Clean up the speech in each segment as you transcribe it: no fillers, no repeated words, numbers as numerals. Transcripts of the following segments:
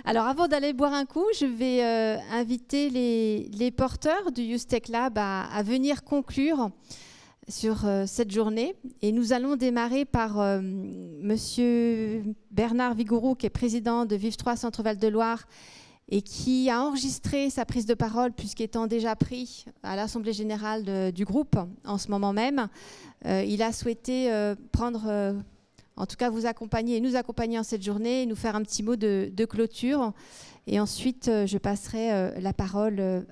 Alors, avant d'aller boire un coup, je vais inviter les porteurs du Youth Tech Lab à venir conclure sur cette journée. Et nous allons démarrer par Monsieur Bernard Vigouroux, qui est président de Vive 3 Centre-Val de Loire et qui a enregistré sa prise de parole, puisqu'étant déjà pris à l'Assemblée générale du groupe en ce moment même. Il a souhaité prendre... en tout cas, vous accompagner et nous accompagner en cette journée et nous faire un petit mot de clôture. Et ensuite, je passerai la parole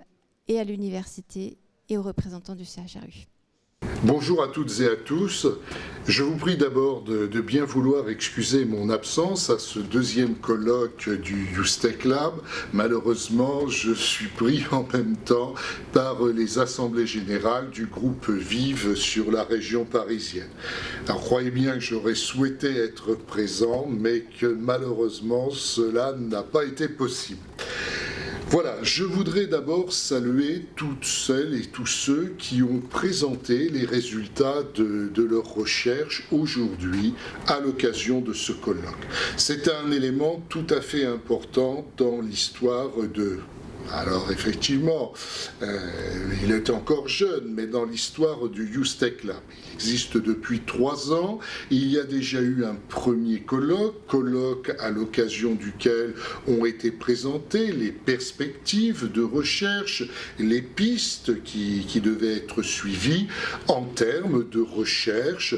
et à l'université et aux représentants du CHRU. Bonjour à toutes et à tous. Je vous prie d'abord de bien vouloir excuser mon absence à ce deuxième colloque du Youth Tech Lab. Malheureusement, je suis pris en même temps par les assemblées générales du groupe Vive sur la région parisienne. Alors croyez bien que j'aurais souhaité être présent, mais que malheureusement cela n'a pas été possible. Voilà, je voudrais d'abord saluer toutes celles et tous ceux qui ont présenté les résultats de leur recherche aujourd'hui à l'occasion de ce colloque. C'est un élément tout à fait important dans l'histoire de... Alors effectivement, il est encore jeune, mais dans l'histoire du Youth Tech Lab, il existe depuis 3 ans. Il y a déjà eu un premier colloque à l'occasion duquel ont été présentées les perspectives de recherche, les pistes qui devaient être suivies en termes de recherche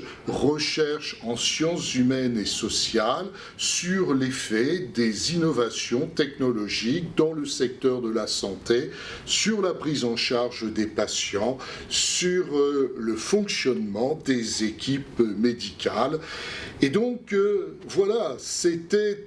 en sciences humaines et sociales sur l'effet des innovations technologiques dans le secteur de la santé, sur la prise en charge des patients, sur le fonctionnement des équipes médicales. Et donc, voilà, c'était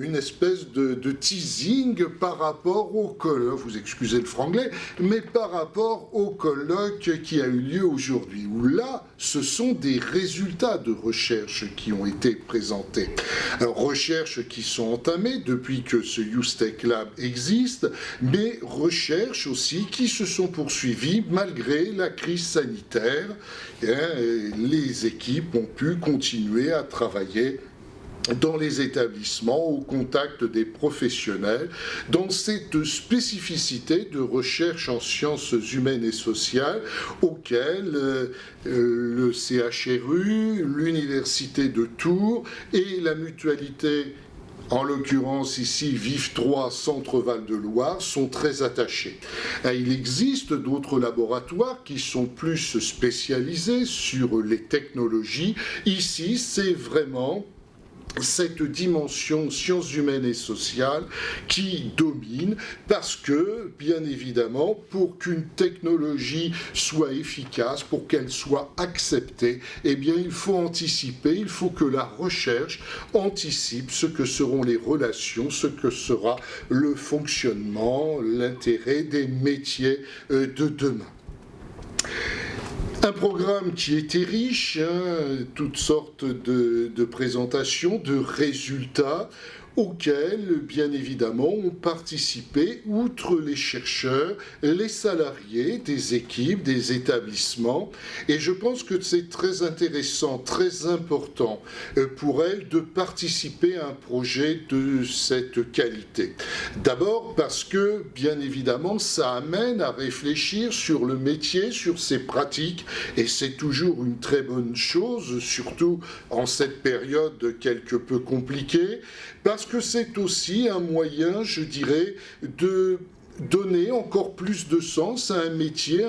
une espèce de teasing par rapport au colloque, vous excusez le franglais, mais par rapport au colloque qui a eu lieu aujourd'hui, où là, ce sont des résultats de recherche qui ont été présentés. Alors, recherches qui sont entamées depuis que ce Youth Tech Lab existe, mais recherches aussi qui se sont poursuivies malgré la crise sanitaire. Les équipes ont pu continuer à travailler dans les établissements, au contact des professionnels, dans cette spécificité de recherche en sciences humaines et sociales auxquelles le CHRU, l'Université de Tours et la mutualité, en l'occurrence ici Vive 3 Centre-Val de Loire, sont très attachés. Il existe d'autres laboratoires qui sont plus spécialisés sur les technologies. Ici, c'est vraiment cette dimension sciences humaines et sociales qui domine, parce que, bien évidemment, pour qu'une technologie soit efficace, pour qu'elle soit acceptée, eh bien, il faut anticiper, il faut que la recherche anticipe ce que seront les relations, ce que sera le fonctionnement, l'intérêt des métiers de demain. Un programme qui était riche, toutes sortes de présentations, de résultats, auxquels, bien évidemment, ont participé, outre les chercheurs, les salariés des équipes, des établissements. Et je pense que c'est très intéressant, très important pour elles de participer à un projet de cette qualité. D'abord parce que, bien évidemment, ça amène à réfléchir sur le métier, sur ses pratiques, et c'est toujours une très bonne chose, surtout en cette période quelque peu compliquée, parce que c'est aussi un moyen, je dirais, de donner encore plus de sens à un métier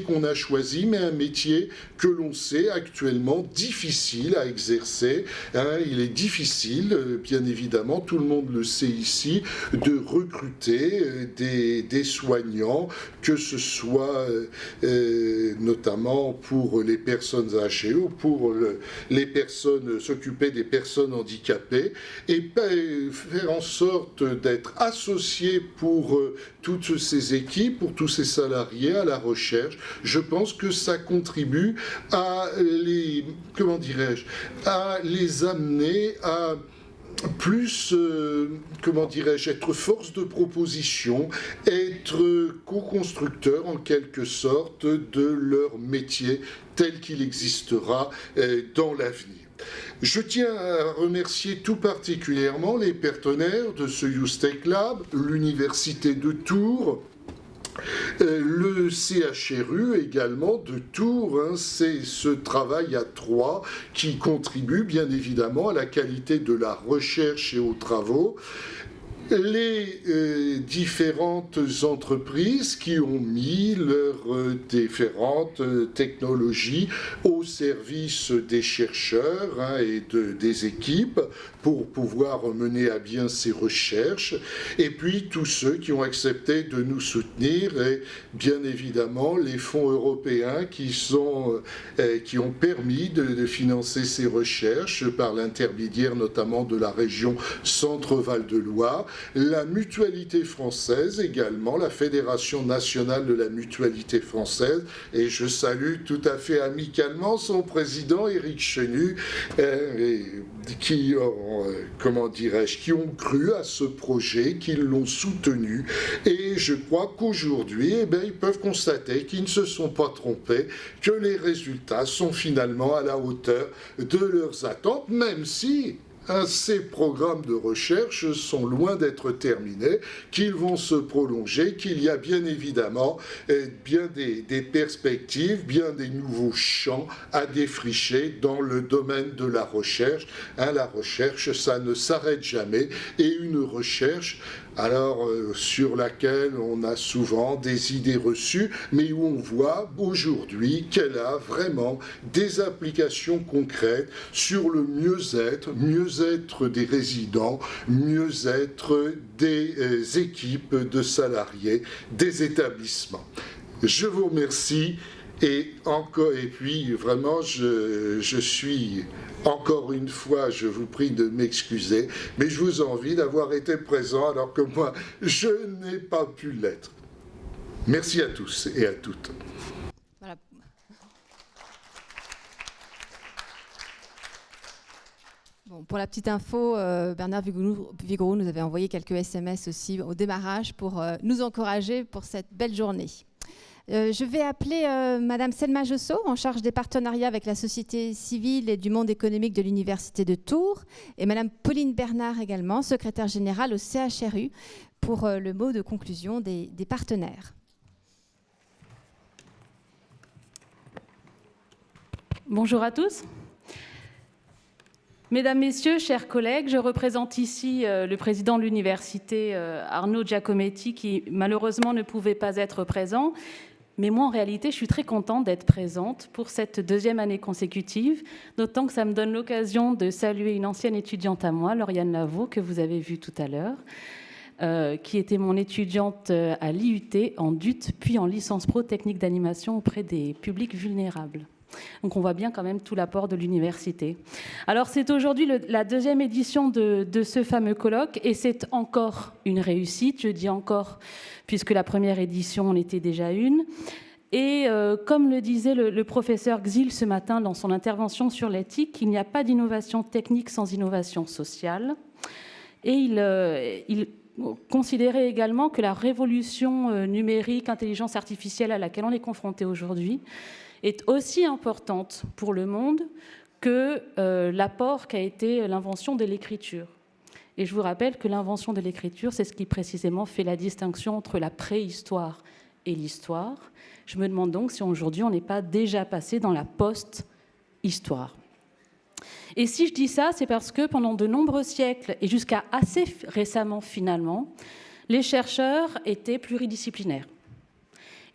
qu'on a choisi, mais un métier que l'on sait actuellement difficile à exercer. Il est difficile, bien évidemment, tout le monde le sait ici, de recruter des soignants, que ce soit notamment pour les personnes âgées ou pour les personnes, s'occuper des personnes handicapées, et faire en sorte d'être associé pour toutes ces équipes, pour tous ces salariés à la recherche. Je pense que ça contribue à les, à les amener à plus, être force de proposition, être co-constructeur en quelque sorte de leur métier tel qu'il existera dans l'avenir. Je tiens à remercier tout particulièrement les partenaires de ce YouStec Lab, l'Université de Tours, le CHRU également de Tours. C'est ce travail à trois qui contribue bien évidemment à la qualité de la recherche et aux travaux. Les différentes entreprises qui ont mis leurs différentes technologies au service des chercheurs et des équipes pour pouvoir mener à bien ces recherches, et puis tous ceux qui ont accepté de nous soutenir, et bien évidemment les fonds européens qui ont permis de financer ces recherches par l'intermédiaire notamment de la région Centre-Val de Loire, la Mutualité française également, la Fédération nationale de la Mutualité française, et je salue tout à fait amicalement son président Éric Chenu, qui ont cru à ce projet, qui l'ont soutenu, et je crois qu'aujourd'hui, ils peuvent constater qu'ils ne se sont pas trompés, que les résultats sont finalement à la hauteur de leurs attentes, même si ces programmes de recherche sont loin d'être terminés, qu'ils vont se prolonger, qu'il y a bien évidemment bien des perspectives, bien des nouveaux champs à défricher dans le domaine de la recherche. La recherche, ça ne s'arrête jamais, et une recherche sur laquelle on a souvent des idées reçues, mais où on voit aujourd'hui qu'elle a vraiment des applications concrètes sur le mieux-être des résidents, mieux-être des équipes de salariés, des établissements. Je vous remercie. Et puis vraiment, je suis encore une fois, je vous prie de m'excuser, mais je vous envie d'avoir été présent alors que moi, je n'ai pas pu l'être. Merci à tous et à toutes. Voilà. Bon, pour la petite info, Bernard Vigouroux nous avait envoyé quelques SMS aussi au démarrage pour nous encourager pour cette belle journée. Je vais appeler Madame Selma Josso, en charge des partenariats avec la société civile et du monde économique de l'Université de Tours, et Madame Pauline Bernard également, secrétaire générale au CHRU, pour le mot de conclusion des partenaires. Bonjour à tous. Mesdames, Messieurs, chers collègues, je représente ici le président de l'université, Arnaud Giacometti, qui malheureusement ne pouvait pas être présent. Mais moi, en réalité, je suis très contente d'être présente pour cette deuxième année consécutive, d'autant que ça me donne l'occasion de saluer une ancienne étudiante à moi, Lauriane Lavaux, que vous avez vue tout à l'heure, qui était mon étudiante à l'IUT en DUT, puis en licence pro technique d'animation auprès des publics vulnérables. Donc on voit bien quand même tout l'apport de l'université. Alors c'est aujourd'hui la deuxième édition de ce fameux colloque, et c'est encore une réussite, je dis encore, puisque la première édition en était déjà une. Et comme le disait le professeur Xil ce matin dans son intervention sur l'éthique, il n'y a pas d'innovation technique sans innovation sociale. Et il considérait également que la révolution numérique, intelligence artificielle à laquelle on est confronté aujourd'hui est aussi importante pour le monde que l'apport qu'a été l'invention de l'écriture. Et je vous rappelle que l'invention de l'écriture, c'est ce qui précisément fait la distinction entre la préhistoire et l'histoire. Je me demande donc si aujourd'hui on n'est pas déjà passé dans la post-histoire. Et si je dis ça, c'est parce que pendant de nombreux siècles, et jusqu'à assez récemment finalement, les chercheurs étaient pluridisciplinaires.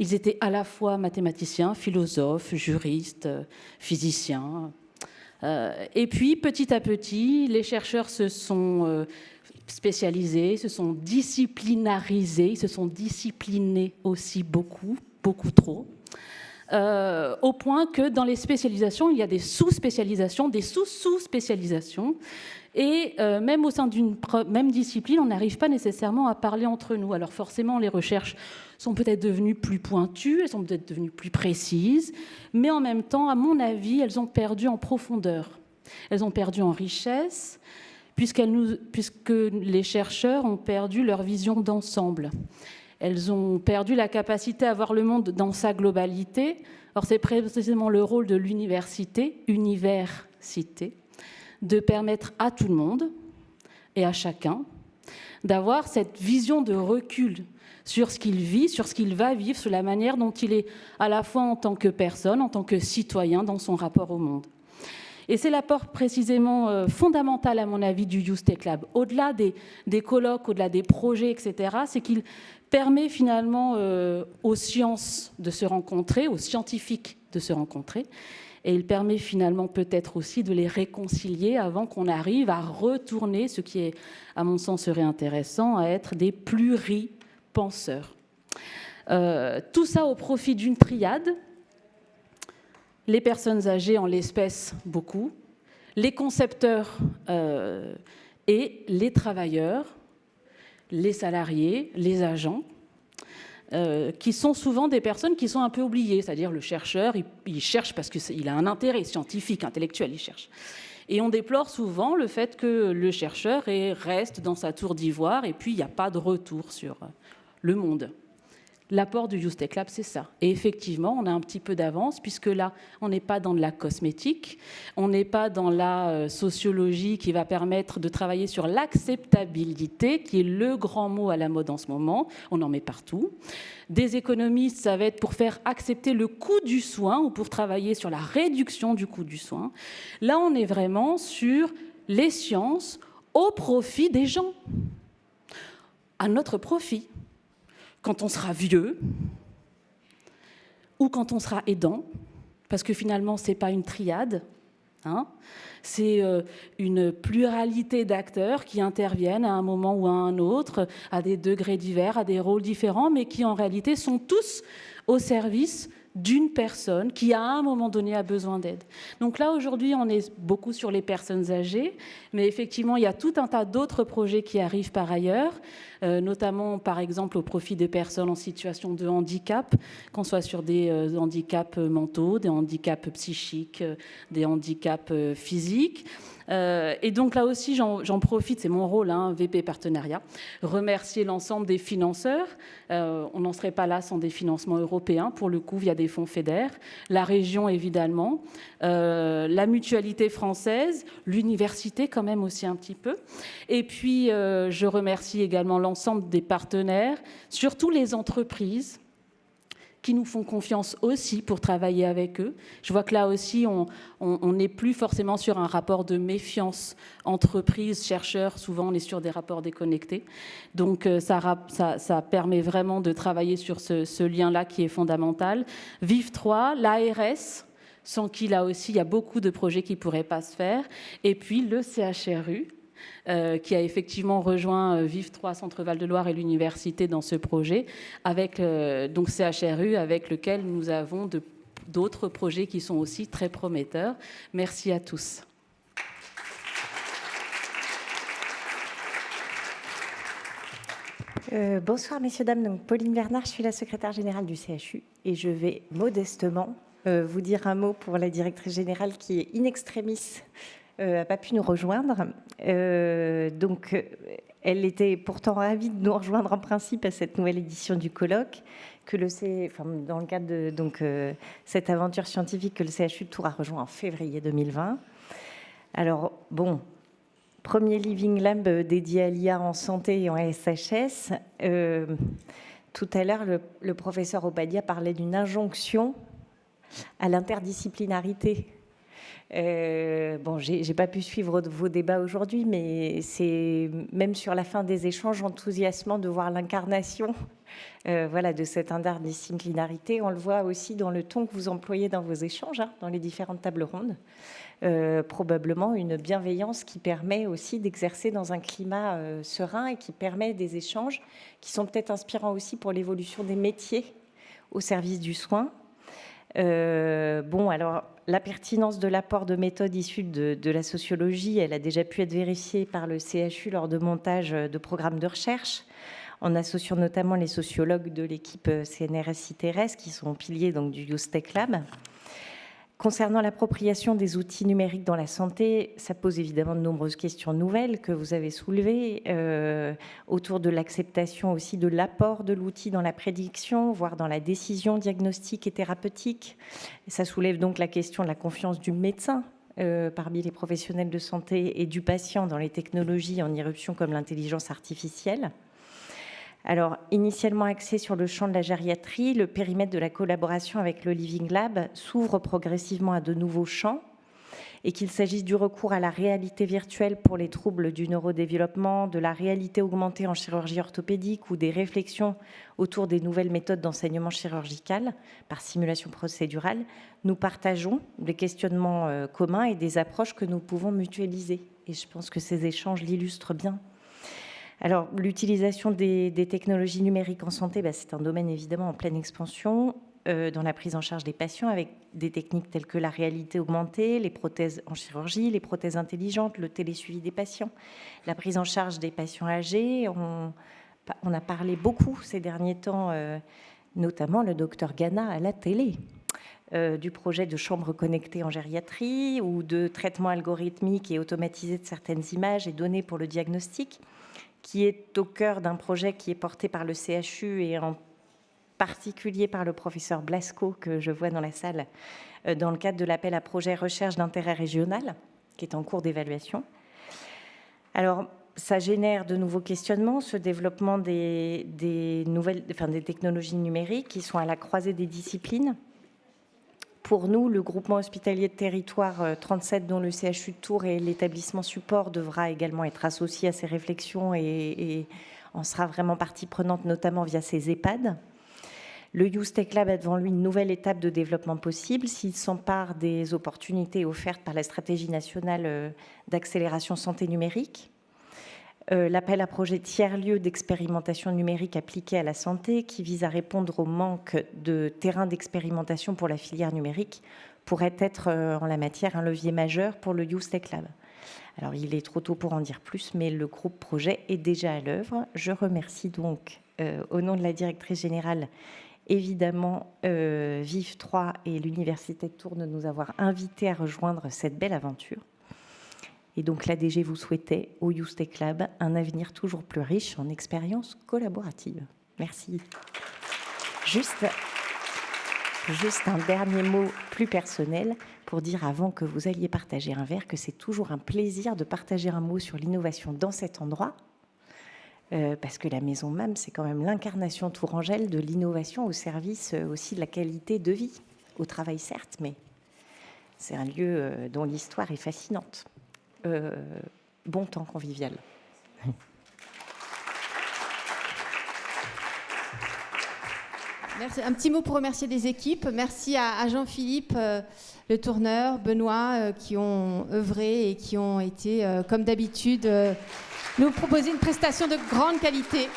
Ils étaient à la fois mathématiciens, philosophes, juristes, physiciens. Et puis, petit à petit, les chercheurs se sont spécialisés, se sont disciplinarisés, ils se sont disciplinés aussi beaucoup, beaucoup trop, au point que dans les spécialisations, il y a des sous-spécialisations, des sous-sous-spécialisations. Et même au sein d'une même discipline, on n'arrive pas nécessairement à parler entre nous. Alors forcément, les recherches sont peut-être devenues plus pointues, elles sont peut-être devenues plus précises, mais en même temps, à mon avis, elles ont perdu en profondeur. Elles ont perdu en richesse, puisque les chercheurs ont perdu leur vision d'ensemble. Elles ont perdu la capacité à voir le monde dans sa globalité. Or, c'est précisément le rôle de l'université, université, de permettre à tout le monde et à chacun d'avoir cette vision de recul sur ce qu'il vit, sur ce qu'il va vivre, sur la manière dont il est à la fois en tant que personne, en tant que citoyen dans son rapport au monde. Et c'est l'apport précisément fondamental, à mon avis, du Youth Tech Lab. Au-delà des colloques, au-delà des projets, etc., c'est qu'il permet finalement aux sciences de se rencontrer, aux scientifiques de se rencontrer, et il permet finalement peut-être aussi de les réconcilier avant qu'on arrive à retourner, ce qui, est, à mon sens, serait intéressant, à être des pluripenseurs. Tout ça au profit d'une triade. Les personnes âgées, en l'espèce, beaucoup, les concepteurs et les travailleurs, les salariés, les agents, qui sont souvent des personnes qui sont un peu oubliées, c'est-à-dire le chercheur, il cherche parce qu'il a un intérêt scientifique, intellectuel, il cherche. Et on déplore souvent le fait que le chercheur reste dans sa tour d'ivoire et puis il n'y a pas de retour sur le monde. L'apport du Youth Tech Lab, c'est ça. Et effectivement, on a un petit peu d'avance, puisque là, on n'est pas dans de la cosmétique, on n'est pas dans la sociologie qui va permettre de travailler sur l'acceptabilité, qui est le grand mot à la mode en ce moment, on en met partout. Des économistes, ça va être pour faire accepter le coût du soin, ou pour travailler sur la réduction du coût du soin. Là, on est vraiment sur les sciences au profit des gens, à notre profit. Quand on sera vieux ou quand on sera aidant, parce que finalement, ce n'est pas une triade, hein, c'est une pluralité d'acteurs qui interviennent à un moment ou à un autre, à des degrés divers, à des rôles différents, mais qui en réalité sont tous au service d'une personne qui, à un moment donné, a besoin d'aide. Donc là, aujourd'hui, on est beaucoup sur les personnes âgées, mais effectivement, il y a tout un tas d'autres projets qui arrivent par ailleurs, notamment, par exemple, au profit des personnes en situation de handicap, qu'on soit sur des handicaps mentaux, des handicaps psychiques, des handicaps physiques. Et donc là aussi, j'en profite, c'est mon rôle, hein, VP Partenariat, remercier l'ensemble des financeurs. On n'en serait pas là sans des financements européens, pour le coup, via des fonds FEDER, la région évidemment, la mutualité française, l'université quand même aussi un petit peu. Et puis, je remercie également l'ensemble des partenaires, surtout les entreprises, qui nous font confiance aussi pour travailler avec eux. Je vois que là aussi, on n'est plus forcément sur un rapport de méfiance entreprise, chercheurs, souvent on est sur des rapports déconnectés. Donc ça permet vraiment de travailler sur ce lien-là qui est fondamental. Vive3, l'ARS, sans qui là aussi il y a beaucoup de projets qui ne pourraient pas se faire, et puis le CHRU, qui a effectivement rejoint Vive3 Centre Val-de-Loire et l'université dans ce projet, avec donc CHRU, avec lequel nous avons d'autres projets qui sont aussi très prometteurs. Merci à tous. Bonsoir messieurs, dames. Donc, Pauline Bernard, je suis la secrétaire générale du CHU et je vais modestement vous dire un mot pour la directrice générale qui est in extremis, n'a pas pu nous rejoindre. Donc, elle était pourtant ravie de nous rejoindre en principe à cette nouvelle édition du colloque, dans le cadre de cette aventure scientifique que le CHU de Tours a rejoint en février 2020. Alors, bon, premier Living Lab dédié à l'IA en santé et en SHS. Tout à l'heure, le professeur Obadia parlait d'une injonction à l'interdisciplinarité. Bon, j'ai pas pu suivre vos débats aujourd'hui, mais c'est même sur la fin des échanges enthousiasmant de voir l'incarnation de cette interdisciplinarité. On le voit aussi dans le ton que vous employez dans vos échanges, hein, dans les différentes tables rondes. Probablement une bienveillance qui permet aussi d'exercer dans un climat serein et qui permet des échanges qui sont peut-être inspirants aussi pour l'évolution des métiers au service du soin. Alors, la pertinence de l'apport de méthodes issues de la sociologie, elle a déjà pu être vérifiée par le CHU lors de montage de programmes de recherche, en associant notamment les sociologues de l'équipe CNRS-CITERES, qui sont piliers donc, du Youth Tech Lab. Concernant l'appropriation des outils numériques dans la santé, ça pose évidemment de nombreuses questions nouvelles que vous avez soulevées, autour de l'acceptation aussi de l'apport de l'outil dans la prédiction, voire dans la décision diagnostique et thérapeutique. Ça soulève donc la question de la confiance du médecin parmi les professionnels de santé et du patient dans les technologies en irruption comme l'intelligence artificielle. Alors, initialement axé sur le champ de la gériatrie, le périmètre de la collaboration avec le Living Lab s'ouvre progressivement à de nouveaux champs, et qu'il s'agisse du recours à la réalité virtuelle pour les troubles du neurodéveloppement, de la réalité augmentée en chirurgie orthopédique ou des réflexions autour des nouvelles méthodes d'enseignement chirurgical par simulation procédurale, nous partageons des questionnements communs et des approches que nous pouvons mutualiser. Et je pense que ces échanges l'illustrent bien. Alors, l'utilisation des technologies numériques en santé, c'est un domaine évidemment en pleine expansion dans la prise en charge des patients avec des techniques telles que la réalité augmentée, les prothèses en chirurgie, les prothèses intelligentes, le télésuivi des patients, la prise en charge des patients âgés. On a parlé beaucoup ces derniers temps, notamment le docteur Gana à la télé, du projet de chambre connectée en gériatrie ou de traitement algorithmique et automatisé de certaines images et données pour le diagnostic, qui est au cœur d'un projet qui est porté par le CHU et en particulier par le professeur Blasco, que je vois dans la salle, dans le cadre de l'appel à projet recherche d'intérêt régional, qui est en cours d'évaluation. Alors, ça génère de nouveaux questionnements, ce développement des technologies numériques qui sont à la croisée des disciplines. Pour nous, le groupement hospitalier de territoire 37, dont le CHU de Tours et l'établissement support, devra également être associé à ces réflexions et en sera vraiment partie prenante, notamment via ces EHPAD. Le YouthTech Lab a devant lui une nouvelle étape de développement possible s'il s'empare des opportunités offertes par la stratégie nationale d'accélération santé numérique. L'appel à projet tiers-lieu d'expérimentation numérique appliquée à la santé, qui vise à répondre au manque de terrain d'expérimentation pour la filière numérique, pourrait être en la matière un levier majeur pour le YouthTech Lab. Alors, il est trop tôt pour en dire plus, mais le groupe projet est déjà à l'œuvre. Je remercie donc, au nom de la directrice générale, évidemment, Vive 3 et l'Université de Tours de nous avoir invités à rejoindre cette belle aventure. Et donc, l'ADG vous souhaitait, au YouthTech Lab, un avenir toujours plus riche en expériences collaboratives. Merci. Juste un dernier mot plus personnel pour dire, avant que vous alliez partager un verre, que c'est toujours un plaisir de partager un mot sur l'innovation dans cet endroit, parce que la Maison MAM, c'est quand même l'incarnation tourangelle de l'innovation au service aussi de la qualité de vie, au travail certes, mais c'est un lieu dont l'histoire est fascinante. Bon temps convivial. Merci. Un petit mot pour remercier les équipes. Merci à Jean-Philippe, le tourneur, Benoît, qui ont œuvré et qui ont été, comme d'habitude, nous proposer une prestation de grande qualité.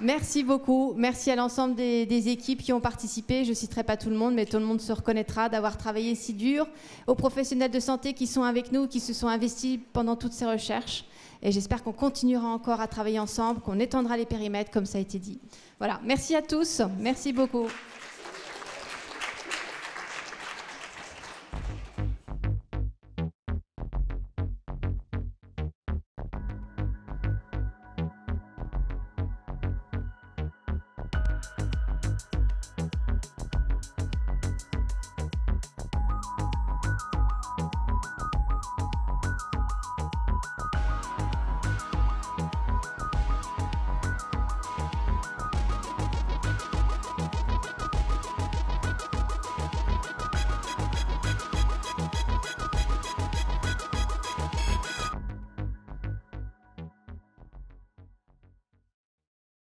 Merci beaucoup. Merci à l'ensemble des équipes qui ont participé. Je ne citerai pas tout le monde, mais tout le monde se reconnaîtra d'avoir travaillé si dur. Aux professionnels de santé qui sont avec nous, qui se sont investis pendant toutes ces recherches. Et j'espère qu'on continuera encore à travailler ensemble, qu'on étendra les périmètres, comme ça a été dit. Voilà. Merci à tous. Merci beaucoup.